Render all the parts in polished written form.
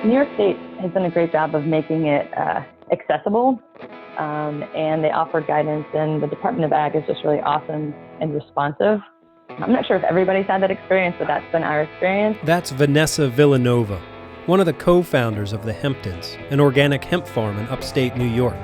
New York State has done a great job of making it accessible, and they offer guidance, and the Department of Ag is just really awesome and responsive. I'm not sure if everybody's had that experience, but that's been our experience. That's Vanessa Villanova, one of the co-founders of the Hemptons, an organic hemp farm in upstate New York.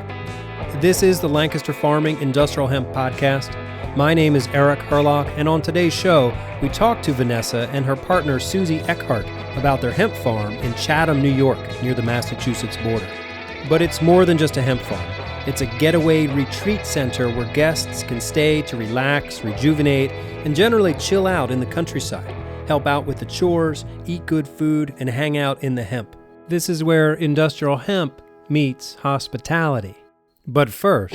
This is the Lancaster Farming Industrial Hemp Podcast. My name is Eric Herlock, and on today's show, we talk to Vanessa and her partner Suzie Eckhart about their hemp farm in Chatham, New York, near the Massachusetts border. But it's more than just a hemp farm. It's a getaway retreat center where guests can stay to relax, rejuvenate, and generally chill out in the countryside, help out with the chores, eat good food, and hang out in the hemp. This is where industrial hemp meets hospitality. But first...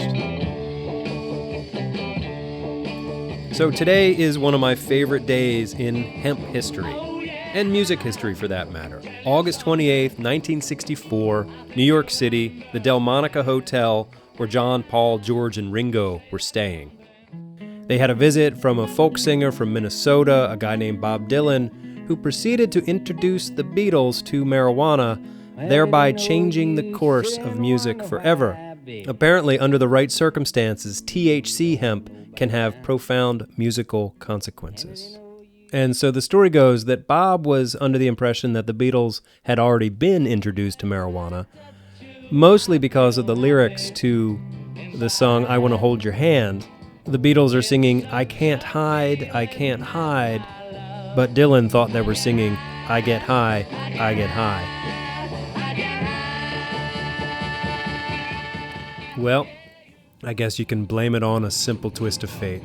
So today is one of my favorite days in hemp history, and music history for that matter. August 28th, 1964, New York City, the Delmonica Hotel, where John, Paul, George, and Ringo were staying. They had a visit from a folk singer from Minnesota, a guy named Bob Dylan, who proceeded to introduce the Beatles to marijuana, thereby changing the course of music forever. Apparently, under the right circumstances, THC hemp can have profound musical consequences. And so the story goes that Bob was under the impression that the Beatles had already been introduced to marijuana, mostly because of the lyrics to the song I Want to Hold Your Hand. The Beatles are singing, I can't hide, but Dylan thought they were singing, I get high, I get high. Well, I guess you can blame it on a simple twist of fate.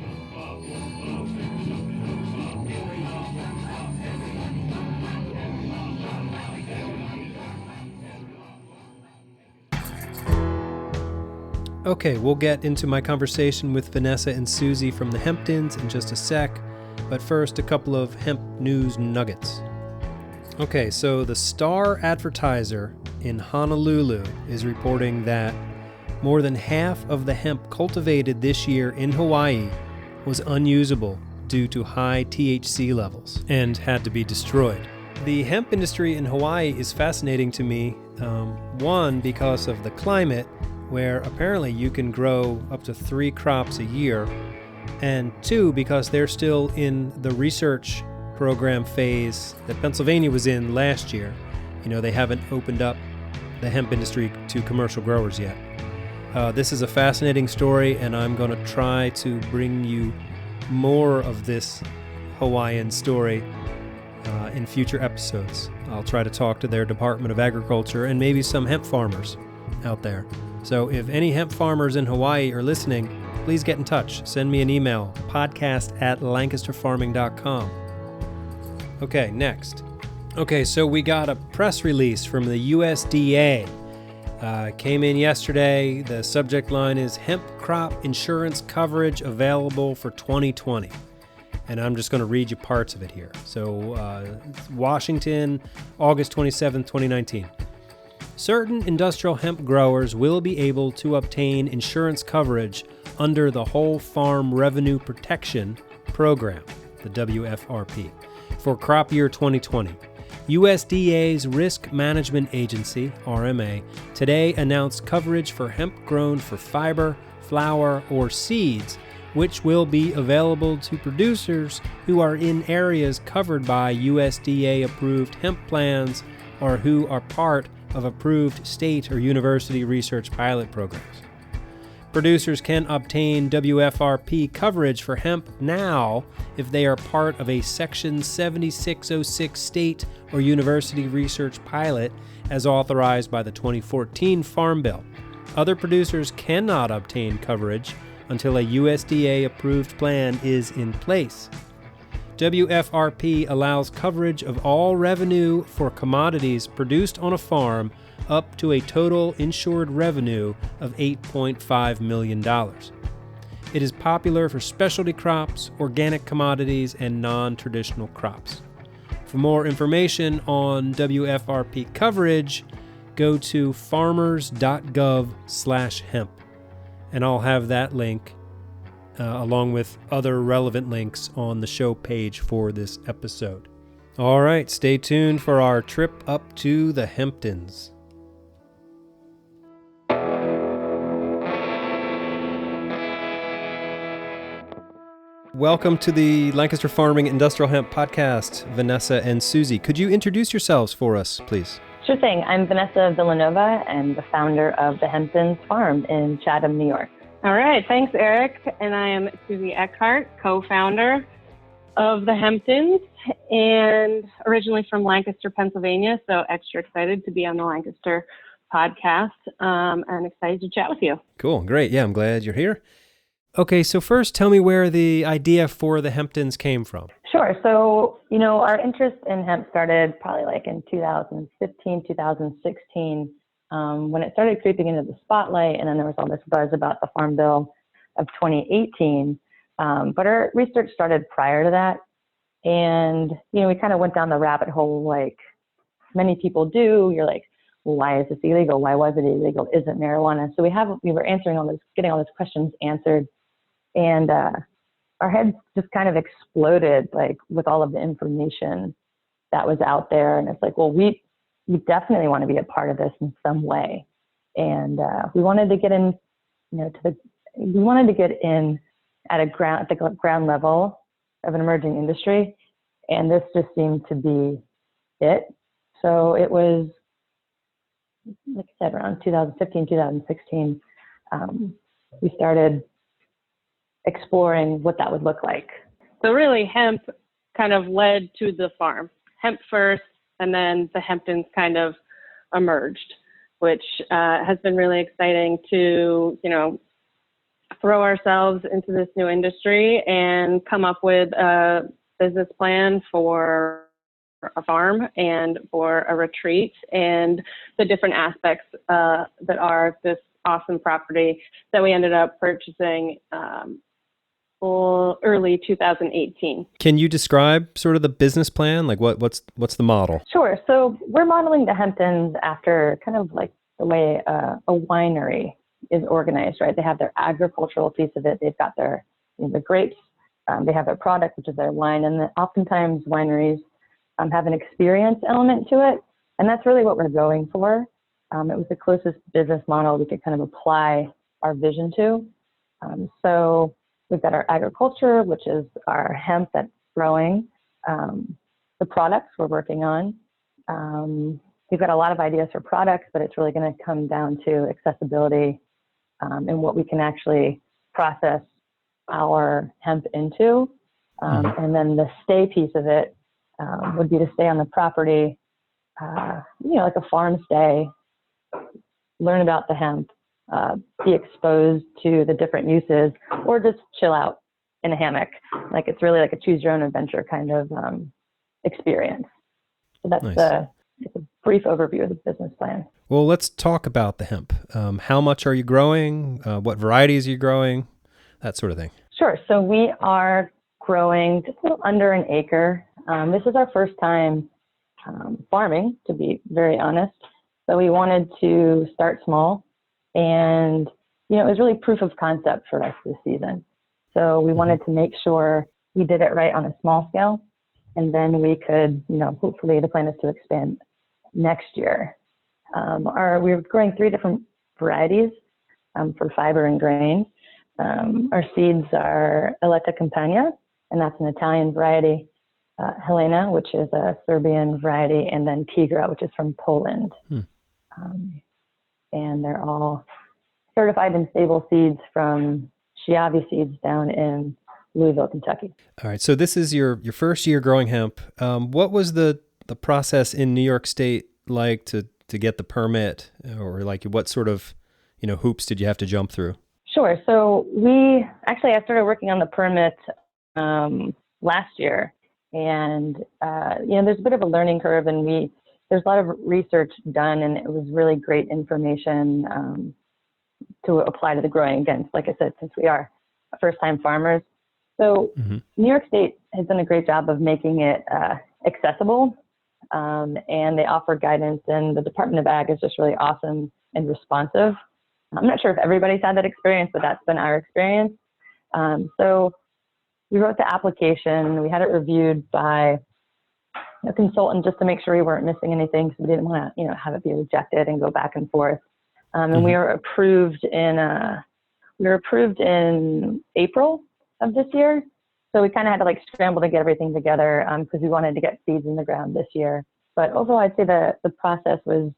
Okay, we'll get into my conversation with Vanessa and Suzie from the Hemptons in just a sec, but first a couple of hemp news nuggets. Okay, so the Star Advertiser in Honolulu is reporting that more than half of the hemp cultivated this year in Hawaii was unusable due to high THC levels and had to be destroyed. The hemp industry in Hawaii is fascinating to me, one, because of the climate, where apparently you can grow up to 3 crops a year, and 2, because they're still in the research program phase that Pennsylvania was in last year. You know, they haven't opened up the hemp industry to commercial growers yet. This is a fascinating story, and I'm going to try to bring you more of this Hawaiian story in future episodes. I'll try to talk to their Department of Agriculture and maybe some hemp farmers out there. So if any hemp farmers in Hawaii are listening, please get in touch. Send me an email, podcast@lancasterfarming.com. Okay, next. Okay, so we got a press release from the USDA. Came in yesterday. The subject line is Hemp Crop Insurance Coverage Available for 2020. And I'm just going to read you parts of it here. So, Washington, August 27, 2019. Certain industrial hemp growers will be able to obtain insurance coverage under the Whole Farm Revenue Protection Program, the WFRP, for crop year 2020. USDA's Risk Management Agency, RMA, today announced coverage for hemp grown for fiber, flour, or seeds, which will be available to producers who are in areas covered by USDA-approved hemp plans or who are part of approved state or university research pilot programs. Producers can obtain WFRP coverage for hemp now if they are part of a Section 7606 state or university research pilot as authorized by the 2014 Farm Bill. Other producers cannot obtain coverage until a USDA-approved plan is in place. WFRP allows coverage of all revenue for commodities produced on a farm up to a total insured revenue of $8.5 million. It is popular for specialty crops, organic commodities, and non-traditional crops. For more information on WFRP coverage, go to farmers.gov/hemp. And I'll have that link along with other relevant links on the show page for this episode. All right, stay tuned for our trip up to the Hemptons. Welcome to the Lancaster Farming Industrial Hemp Podcast, Vanessa and Suzie. Could you introduce yourselves for us, please? Sure thing. I'm Vanessa Villanova and the founder of the Hemptons Farm in Chatham, New York. All right. Thanks, Eric. And I am Suzie Eckhart, co-founder of the Hemptons, and originally from Lancaster, Pennsylvania. So extra excited to be on the Lancaster podcast and excited to chat with you. Cool. Great. Yeah, I'm glad you're here. Okay, so first tell me where the idea for the Hemptons came from. Sure. So, our interest in hemp started probably like in 2015, 2016, when it started creeping into the spotlight, and then there was all this buzz about the Farm Bill of 2018. But our research started prior to that. And, we kind of went down the rabbit hole like many people do. You're like, well, why is this illegal? Why was it illegal? Isn't marijuana? So we were answering getting all those questions answered. And our heads just kind of exploded, like with all of the information that was out there. And it's like, well, we definitely want to be a part of this in some way. And we wanted to get in, we wanted to get in at the ground level of an emerging industry. And this just seemed to be it. So it was, like I said, around 2015, 2016, we started exploring what that would look like. So really, hemp kind of led to the farm. Hemp first, and then the Hemptons kind of emerged, which has been really exciting to, throw ourselves into this new industry and come up with a business plan for a farm and for a retreat and the different aspects that are this awesome property that we ended up purchasing early 2018. Can you describe sort of the business plan? Like what's the model? Sure. So we're modeling the Hemptons after kind of like the way a winery is organized, right? They have their agricultural piece of it. They've got their the grapes. They have their product, which is their wine. And then oftentimes wineries have an experience element to it. And that's really what we're going for. It was the closest business model we could kind of apply our vision to. So we've got our agriculture, which is our hemp that's growing, the products we're working on. We've got a lot of ideas for products, but it's really going to come down to accessibility and what we can actually process our hemp into. And then the stay piece of it would be to stay on the property, like a farm stay, learn about the hemp, be exposed to the different uses, or just chill out in a hammock. Like it's really like a choose your own adventure kind of experience. So that's nice. It's a brief overview of the business plan. Well, let's talk about the hemp. How much are you growing? What varieties are you growing? That sort of thing. Sure. So we are growing just a little under an acre. This is our first time farming, to be very honest. So we wanted to start small, and it was really proof of concept for us this season. So we wanted to make sure we did it right on a small scale, and then we could, hopefully the plan is to expand next year. We're growing 3 different varieties for fiber and grain. Our seeds are Eletta Campagna, and that's an Italian variety. Helena, which is a Serbian variety, and then Tigra, which is from Poland. And they're all certified and stable seeds from Chiavi Seeds down in Louisville, Kentucky. All right. So this is your first year growing hemp. What was the process in New York State like to get the permit, or like what sort of, hoops did you have to jump through? Sure. So I started working on the permit last year, and there's a bit of a learning curve, and there's a lot of research done, and it was really great information to apply to the growing. Again, like I said, since we are first-time farmers. So New York State has done a great job of making it accessible, and they offer guidance, and the Department of Ag is just really awesome and responsive. I'm not sure if everybody's had that experience, but that's been our experience. So we wrote the application, we had it reviewed by a consultant just to make sure we weren't missing anything, because we didn't want to, have it be rejected and go back and forth. And we were approved in April of this year. So we kind of had to scramble to get everything together because we wanted to get seeds in the ground this year. But overall, I'd say the process was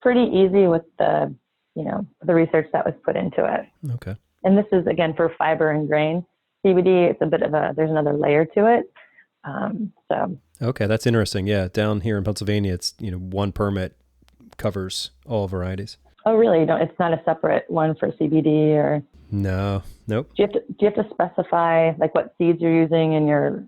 pretty easy with the research that was put into it. Okay. And this is, again, for fiber and grain. CBD, it's a bit of there's another layer to it. Okay, that's interesting. Yeah, down here in Pennsylvania, it's, one permit covers all varieties. Oh, really? It's not a separate one for CBD or? No, nope. Do you have to specify what seeds you're using in your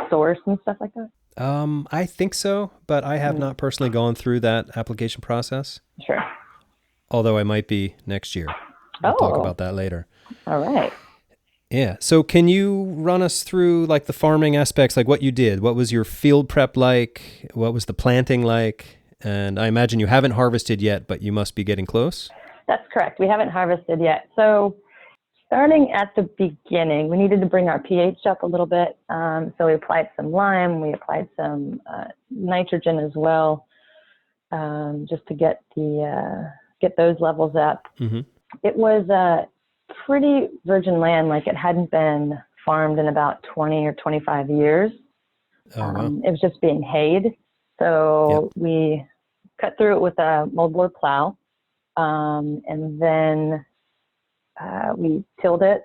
source and stuff like that? I think so, but I have not personally gone through that application process. Sure. Although I might be next year. We'll talk about that later. All right. Yeah. So can you run us through the farming aspects, what you did? What was your field prep like? What was the planting like? And I imagine you haven't harvested yet, but you must be getting close. That's correct. We haven't harvested yet. So starting at the beginning, we needed to bring our pH up a little bit. So we applied some lime. We applied some nitrogen as well, just to get those levels up. Mm-hmm. It was pretty virgin land, it hadn't been farmed in about 20 or 25 years. Oh, wow. It was just being hayed. So we cut through it with a moldboard plow, and then we tilled it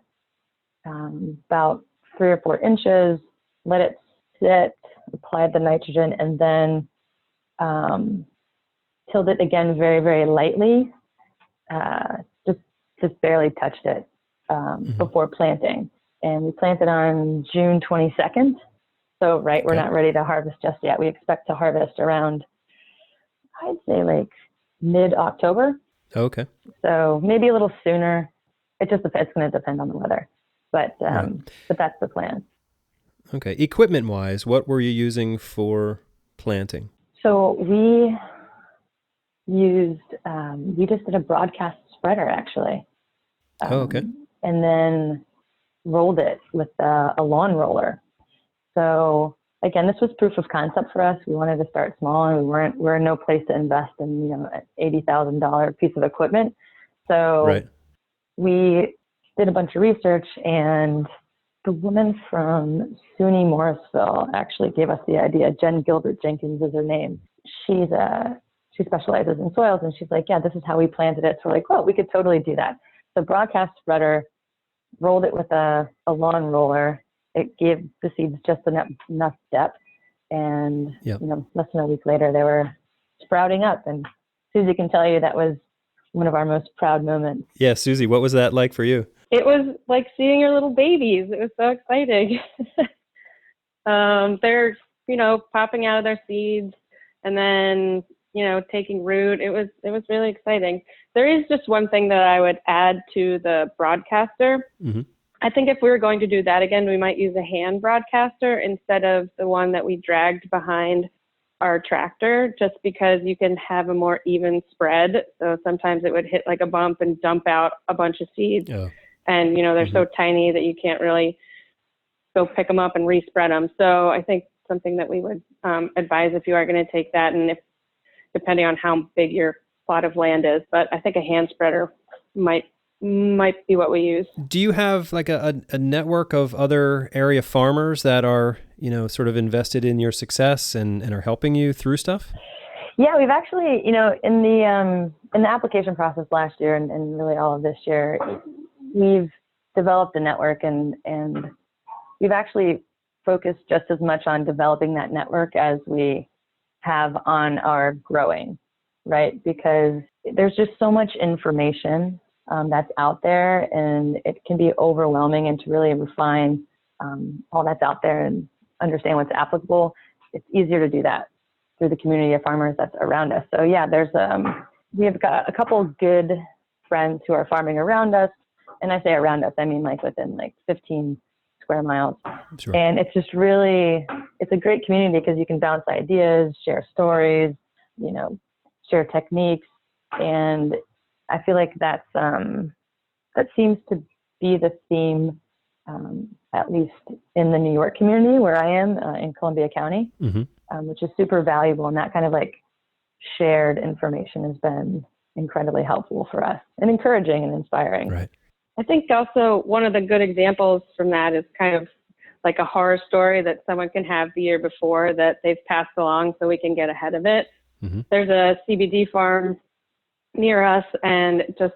about 3 or 4 inches, let it sit, applied the nitrogen, and then tilled it again very, very lightly, just barely touched it before planting. And we planted on June 22nd. So, we're not ready to harvest just yet. We expect to harvest around, I'd say mid-October. Okay. So maybe a little sooner. It's going to depend on the weather. But that's the plan. Okay. Equipment-wise, what were you using for planting? So we just did a broadcast spreader, actually. Okay. And then rolled it with a lawn roller. So again, this was proof of concept for us. We wanted to start small, and we're in no place to invest in an $80,000 piece of equipment. So we did a bunch of research, and the woman from SUNY Morrisville actually gave us the idea. Jen Gilbert Jenkins is her name. She specializes in soils, and she's like, yeah, this is how we planted it. So we're like, well, we could totally do that. So broadcast spreader, rolled it with a lawn roller. It gave the seeds just enough depth, and less than a week later, they were sprouting up. And Suzie can tell you that was one of our most proud moments. Yeah, Suzie, what was that like for you? It was like seeing your little babies. It was so exciting. They're, popping out of their seeds and then, taking root. It was really exciting. There is just one thing that I would add to the broadcaster. Mm-hmm. I think if we were going to do that again, we might use a hand broadcaster instead of the one that we dragged behind our tractor, just because you can have a more even spread. So sometimes it would hit a bump and dump out a bunch of seeds. Oh. And, they're so tiny that you can't really go pick them up and respread them. So I think something that we would advise if you are going to take that, and if depending on how big your plot of land is, but I think a hand spreader might be what we use. Do you have a network of other area farmers that are, sort of invested in your success and are helping you through stuff? Yeah, we've actually, in the application process last year and really all of this year, we've developed a network and we've actually focused just as much on developing that network as we have on our growing, right? Because there's just so much information that's out there, and it can be overwhelming. And to really refine all that's out there and understand what's applicable, it's easier to do that through the community of farmers that's around us. So yeah, we have got a couple good friends who are farming around us, and I say around us, I mean within 15 square miles. Sure. And it's just it's a great community because you can bounce ideas, share stories, share techniques, and I feel like that seems to be the theme at least in the New York community where I am in Columbia County, which is super valuable. And that kind of like shared information has been incredibly helpful for us and encouraging and inspiring. Right. I think also one of the good examples from that is kind of like a horror story that someone can have the year before that they've passed along so we can get ahead of it. There's a CBD farm near us, and it just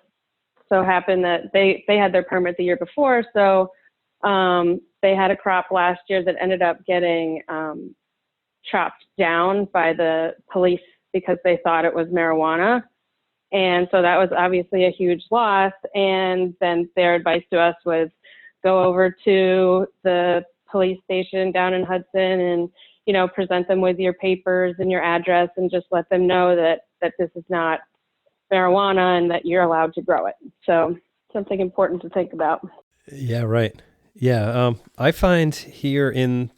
so happened that they had their permit the year before. So they had a crop last year that ended up getting chopped down by the police because they thought it was marijuana. And so that was obviously a huge loss. And then their advice to us was go over to the police station down in Hudson and, you know, present them with your papers and your address and just let them know that this is not marijuana and that you're allowed to grow it. So something important to think about. Yeah, right. Yeah. I find here in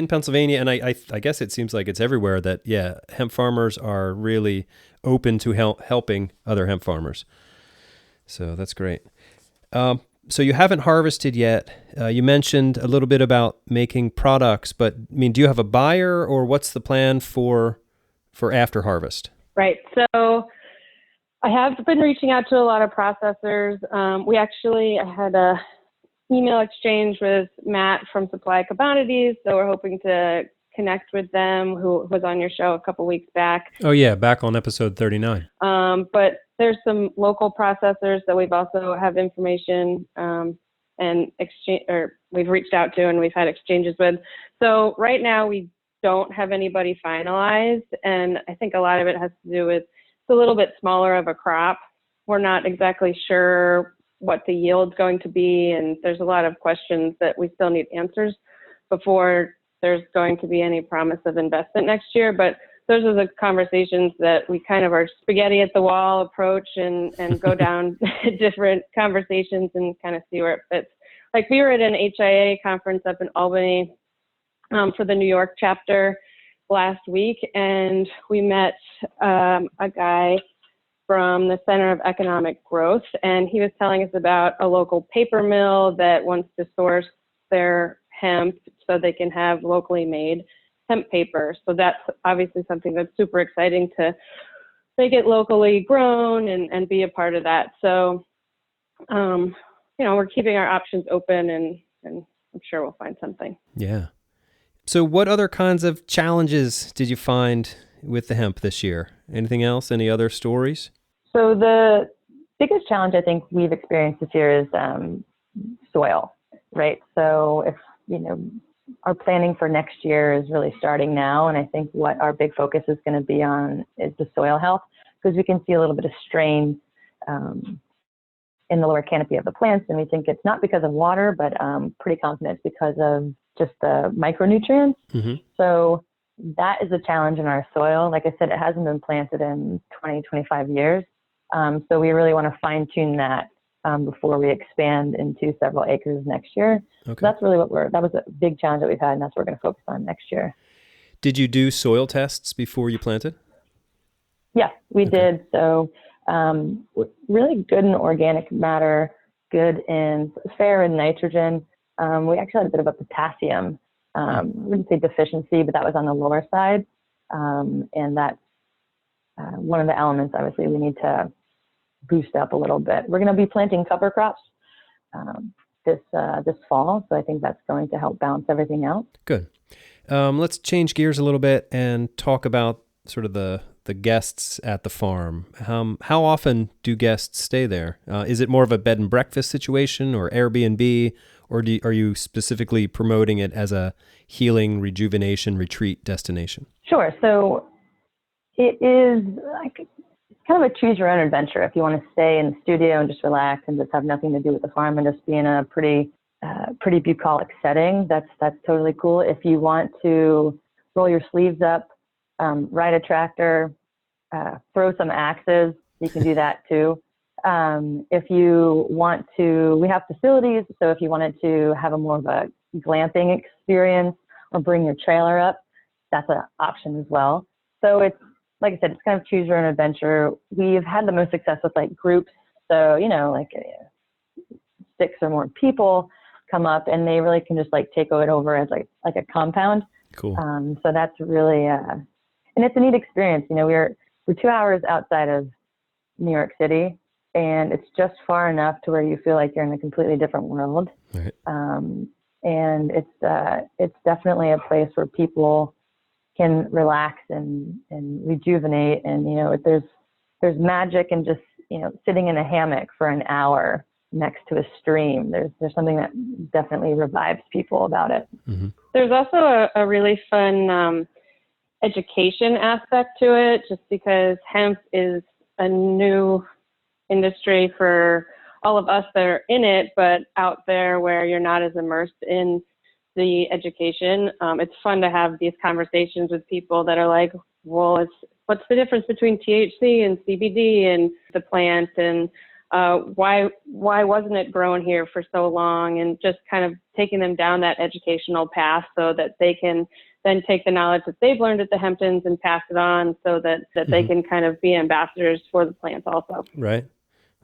Pennsylvania, and I guess it seems like it's everywhere, that, yeah, hemp farmers are really open to helping other hemp farmers. So that's great. So you haven't harvested yet. You mentioned a little bit about making products, but I mean, do you have a buyer, or what's the plan for after harvest? Right. So I have been reaching out to a lot of processors. I had a email exchange with Matt from Supply Commodities, so we're hoping to connect with them, who was on your show a couple weeks back. Oh yeah, back on episode 39. But there's some local processors that we've also have information and exchange, or we've reached out to and we've had exchanges with. So right now we don't have anybody finalized, and I think a lot of it has to do with it's a little bit smaller of a crop. We're not exactly sure what the yield's going to be, and there's a lot of questions that we still need answers before there's going to be any promise of investment next year. But those are the conversations that we kind of are spaghetti at the wall approach and go down different conversations and kind of see where it fits. Like we were at an HIA conference up in Albany for the New York chapter last week, and we met a guy from the Center of Economic Growth, and he was telling us about a local paper mill that wants to source their hemp so they can have locally made hemp paper. So that's obviously something that's super exciting to make it locally grown and be a part of that. So, we're keeping our options open, and I'm sure we'll find something. Yeah. So what other kinds of challenges did you find with the hemp this year? Anything else? Any other stories? So the biggest challenge I think we've experienced this year is soil, right? So if, our planning for next year is really starting now, and I think what our big focus is going to be on is the soil health, because we can see a little bit of strain in the lower canopy of the plants, and we think it's not because of water, but pretty confident it's because of just the micronutrients. Mm-hmm. So that is a challenge in our soil. Like I said, it hasn't been planted in 20, 25 years. So we really want to fine tune that before we expand into several acres next year. Okay. So that's really that was a big challenge that we've had, and that's what we're going to focus on next year. Did you do soil tests before you planted? Yeah, we did. So really good in organic matter, good in fair and nitrogen. We actually had a bit of a potassium. I wouldn't say deficiency, but that was on the lower side. And that's one of the elements, obviously, we need to boost up a little bit. We're going to be planting cover crops this fall, so I think that's going to help balance everything out. Good. Let's change gears a little bit and talk about sort of the guests at the farm. How often do guests stay there? Is it more of a bed and breakfast situation or Airbnb, or are you specifically promoting it as a healing, rejuvenation, retreat destination? Sure. So it is kind of a choose your own adventure. If you want to stay in the studio and just relax and just have nothing to do with the farm and just be in a pretty bucolic setting, that's totally cool. If you want to roll your sleeves up, ride a tractor, throw some axes, you can do that too. If you want to, we have facilities, so if you wanted to have a more of a glamping experience or bring your trailer up, that's an option as well. So it's, like I said, it's kind of choose your own adventure. We've had the most success with like groups, so, 6 or more people. come up, and they really can just like take it over as like a compound. Cool. So that's really, and it's a neat experience. You know, we're 2 hours outside of New York City, and it's just far enough to where you feel like you're in a completely different world. Right. And it's definitely a place where people can relax and rejuvenate. And, you know, there's magic in just, you know, sitting in a hammock for an hour next to a stream. There's something that definitely revives people about it. Mm-hmm. There's also a really fun education aspect to it, just because hemp is a new industry for all of us that are in it, but out there where you're not as immersed in the education. It's fun to have these conversations with people that are like, well, what's the difference between THC and CBD and the plant, and why wasn't it grown here for so long, and just kind of taking them down that educational path so that they can then take the knowledge that they've learned at the Hemptons and pass it on so that they can kind of be ambassadors for the plant also. Right.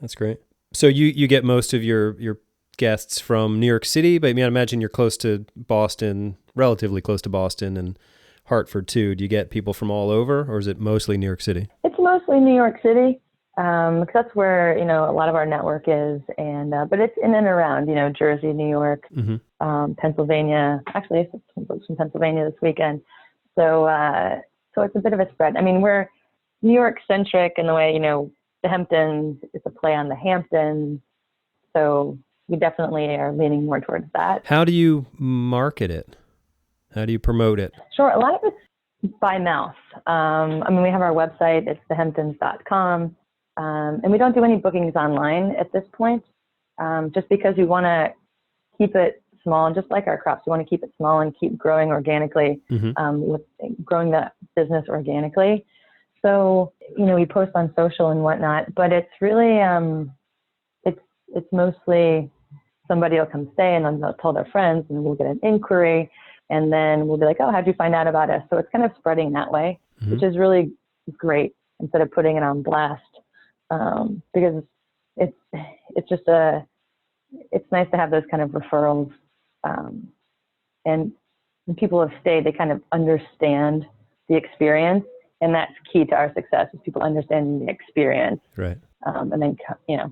That's great. So you get most of your guests from New York City, but I mean, I imagine you're close to Boston, relatively close to Boston and Hartford too. Do you get people from all over, or is it mostly New York City? It's mostly New York City, because that's where, you know, a lot of our network is, and but it's in and around, you know, Jersey, New York, Pennsylvania. Actually, I have some folks from Pennsylvania this weekend, so it's a bit of a spread. I mean, we're New York centric in the way, you know, the Hemptons is a play on the Hamptons, so we definitely are leaning more towards that. How do you market it? How do you promote it? Sure, a lot of it's by mouth. I mean, we have our website, it's thehemptons.com, and we don't do any bookings online at this point, just because we want to keep it small, just like our crops. We want to keep it small and keep growing organically, with growing the business organically. So, you know, we post on social and whatnot, but it's really, it's mostly somebody will come stay and then they'll tell their friends and we'll get an inquiry, and then we'll be like, oh, how'd you find out about us? So it's kind of spreading that way, which is really great, instead of putting it on blast, because it's just it's nice to have those kind of referrals, and when people have stayed, they kind of understand the experience. And that's key to our success, is people understanding the experience, right? And then, you know,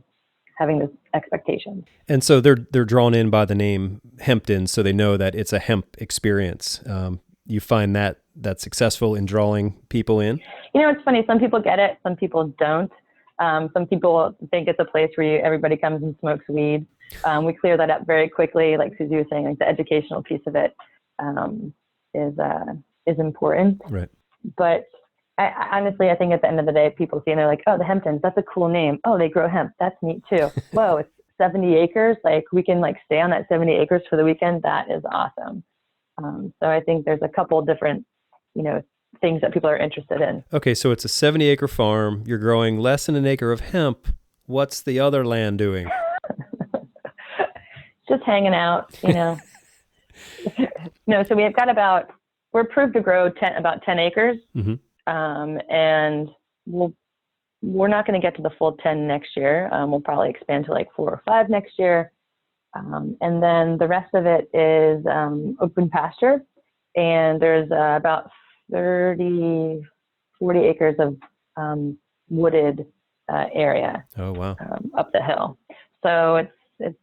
having this expectation. And so they're drawn in by the name Hemptons, so they know that it's a hemp experience. You find that's successful in drawing people in? You know, it's funny. Some people get it, some people don't. Some people think it's a place where everybody comes and smokes weed. We clear that up very quickly. Like Suzie was saying, like the educational piece of it is important. Right. But honestly, I think at the end of the day, people see and they're like, oh, the Hemptons, that's a cool name. Oh, they grow hemp. That's neat too. Whoa, it's 70 acres. Like, we can like stay on that 70 acres for the weekend. That is awesome. So I think there's a couple different, you know, things that people are interested in. Okay, so it's a 70-acre farm. You're growing less than an acre of hemp. What's the other land doing? Just hanging out, you know. No, so we've got we're approved to grow about 10 acres. And we're not going to get to the full 10 next year. We'll probably expand to like 4 or 5 next year. And then the rest of it is open pasture. And there's about 40 acres of wooded area. Oh, wow. Up the hill. So it's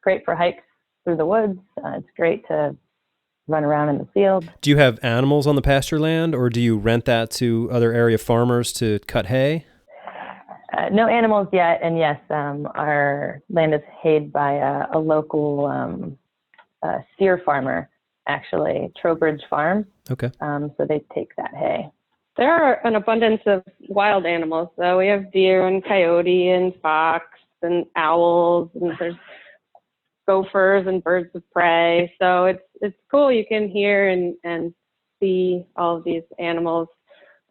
great for hikes through the woods. It's great to run around in the field. Do you have animals on the pasture land, or do you rent that to other area farmers to cut hay? No animals yet, and yes, our land is hayed by a local steer farmer, actually, Trowbridge Farm. Okay. So they take that hay. There are an abundance of wild animals, though. We have deer and coyote and fox and owls, and there's gophers and birds of prey. So it's cool. You can hear and see all of these animals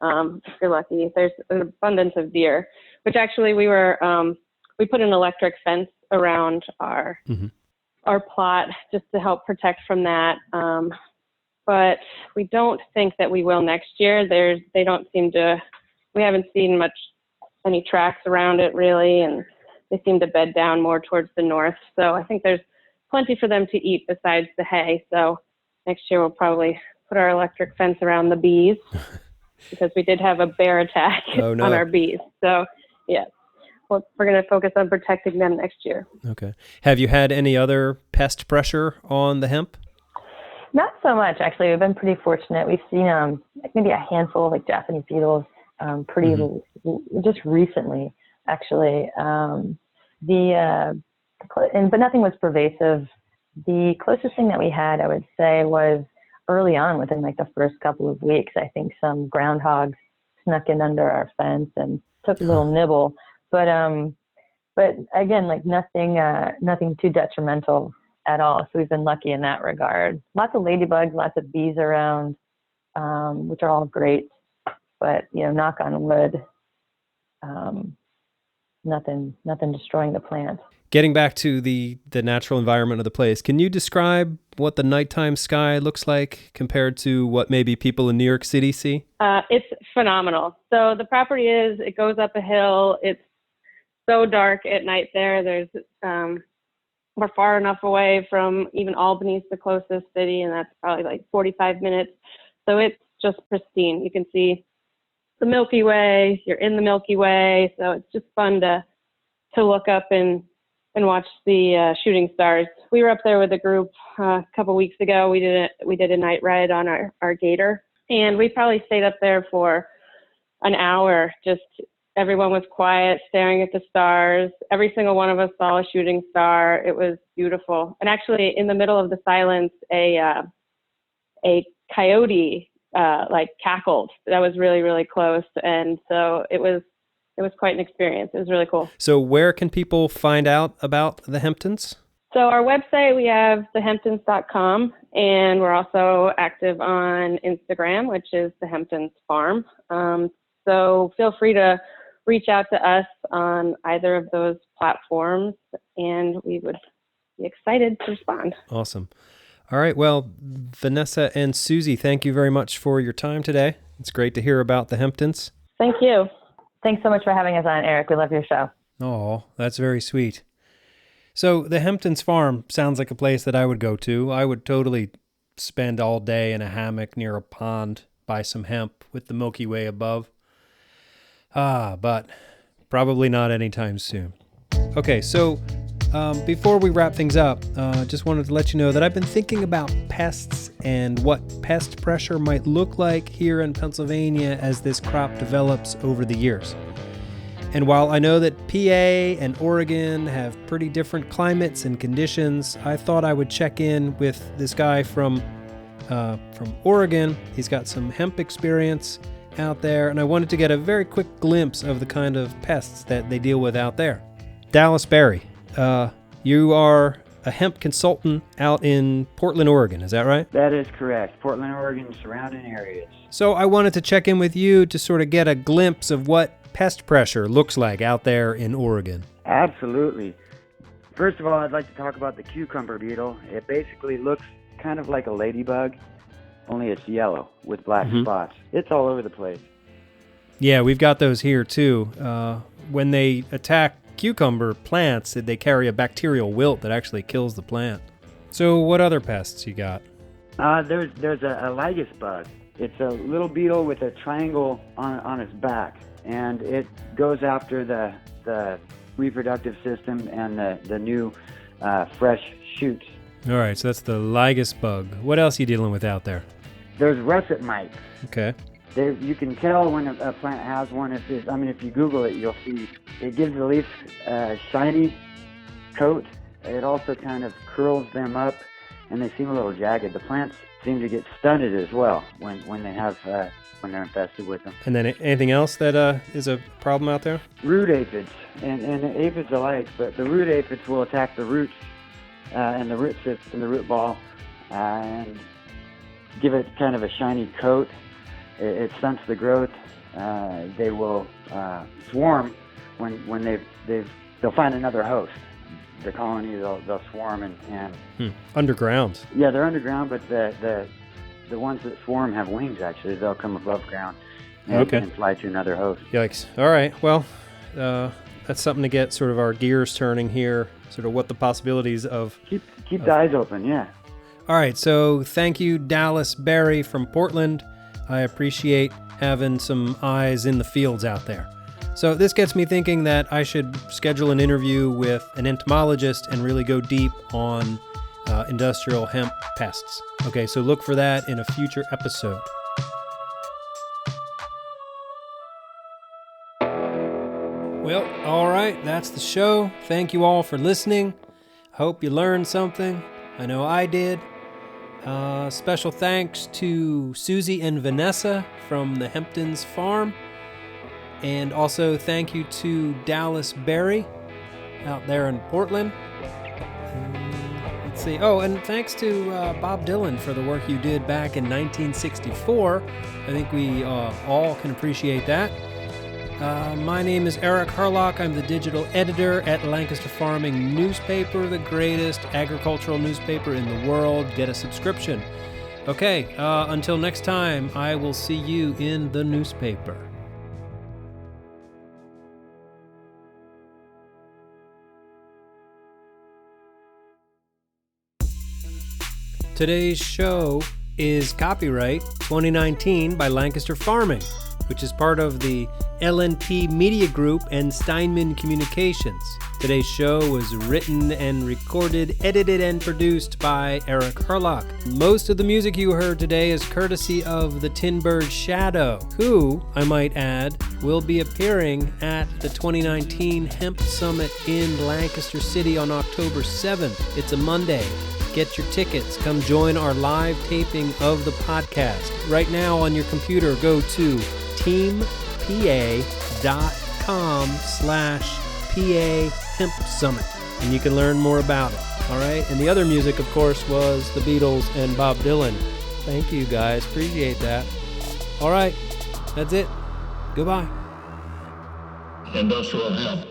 if you're lucky. There's an abundance of deer, which actually we put an electric fence around our plot just to help protect from that. But we don't think that we will next year. We haven't seen any tracks around it really, and they seem to bed down more towards the north. So I think there's plenty for them to eat besides the hay. So next year we'll probably put our electric fence around the bees because we did have a bear attack on our bees. So yeah, we're going to focus on protecting them next year. Okay. Have you had any other pest pressure on the hemp? Not so much, actually. We've been pretty fortunate. We've seen like maybe a handful of like Japanese beetles just recently, actually. But nothing was pervasive. The closest thing that we had, I would say, was early on, within like the first couple of weeks. I think some groundhogs snuck in under our fence and took a little nibble. But again, like nothing too detrimental at all. So we've been lucky in that regard. Lots of ladybugs, lots of bees around, which are all great. But knock on wood, nothing destroying the plant. Getting back to the natural environment of the place, can you describe what the nighttime sky looks like compared to what maybe people in New York City see? It's phenomenal. So the property it goes up a hill. It's so dark at night there. There's we're far enough away from even Albany's the closest city, and that's probably like 45 minutes. So it's just pristine. You can see the Milky Way. You're in the Milky Way. So it's just fun to look up and watch the shooting stars. We were up there with a group a couple weeks ago. We did a night ride on our gator, and we probably stayed up there for an hour. Just everyone was quiet, staring at the stars. Every single one of us saw a shooting star. It was beautiful. And actually, in the middle of the silence, a coyote cackled. That was really, really close, and so it was quite an experience. It was really cool. So where can people find out about the Hemptons? So our website, we have thehemptons.com, and we're also active on Instagram, which is the Hemptons Farm. So feel free to reach out to us on either of those platforms, and we would be excited to respond. Awesome. All right. Well, Vanessa and Suzie, thank you very much for your time today. It's great to hear about the Hemptons. Thank you. Thanks so much for having us on, Eric. We love your show. Oh, that's very sweet. So the Hemptons Farm sounds like a place that I would go to. I would totally spend all day in a hammock near a pond, buy some hemp with the Milky Way above. But probably not anytime soon. Okay, so before we wrap things up, just wanted to let you know that I've been thinking about pests and what pest pressure might look like here in Pennsylvania as this crop develops over the years. And while I know that PA and Oregon have pretty different climates and conditions, I thought I would check in with this guy from Oregon. He's got some hemp experience out there, and I wanted to get a very quick glimpse of the kind of pests that they deal with out there. Dallas Berry, you are a hemp consultant out in Portland, Oregon. Is that right? That is correct. Portland, Oregon, surrounding areas. So I wanted to check in with you to sort of get a glimpse of what pest pressure looks like out there in Oregon. Absolutely. First of all, I'd like to talk about the cucumber beetle. It basically looks kind of like a ladybug, only it's yellow with black spots. It's all over the place. Yeah, we've got those here too. When they attack cucumber plants, they carry a bacterial wilt that actually kills the plant. So what other pests you got? There's a lygus bug. It's a little beetle with a triangle on its back, and it goes after the reproductive system and the new fresh shoots. All right, so that's the lygus bug. What else are you dealing with out there? There's russet mite. Okay. You can tell when a plant has one. If you Google it, you'll see it gives the leaves a shiny coat. It also kind of curls them up, and they seem a little jagged. The plants seem to get stunted as well when they're infested with them. And then anything else that is a problem out there? Root aphids and aphids alike, but the root aphids will attack the roots and the root system, the root ball, and give it kind of a shiny coat. It stunts the growth. They will swarm when they'll find another host. The colony, they'll swarm and underground. Yeah, they're underground, but the ones that swarm have wings. Actually, they'll come above ground and fly to another host. Yikes! All right, well, that's something to get sort of our gears turning here, sort of what the possibilities of... Keep the eyes open, yeah. All right, so thank you, Dallas Berry from Portland. I appreciate having some eyes in the fields out there. So this gets me thinking that I should schedule an interview with an entomologist and really go deep on industrial hemp pests. Okay, so look for that in a future episode. Well, all right, that's the show. Thank you all for listening. Hope you learned something. I know I did. Special thanks to Suzie and Vanessa from the Hemptons Farm. And also thank you to Dallas Berry out there in Portland. Let's see. Oh, and thanks to Bob Dylan for the work you did back in 1964. I think we all can appreciate that. My name is Eric Herlock. I'm the digital editor at Lancaster Farming Newspaper, the greatest agricultural newspaper in the world. Get a subscription. Okay, until next time, I will see you in the newspaper. Today's show is copyright 2019 by Lancaster Farming, which is part of the LNP Media Group and Steinman Communications. Today's show was written and recorded, edited, and produced by Eric Herlock. Most of the music you heard today is courtesy of the Tin Bird Shadow, who, I might add, will be appearing at the 2019 Hemp Summit in Lancaster City on October 7th. It's a Monday. Get your tickets. Come join our live taping of the podcast. Right now on your computer, go to teampa.com/PA Hemp Summit, and you can learn more about it. All right. And the other music, of course, was the Beatles and Bob Dylan. Thank you, guys. Appreciate that. All right. That's it. Goodbye. Industrial hemp.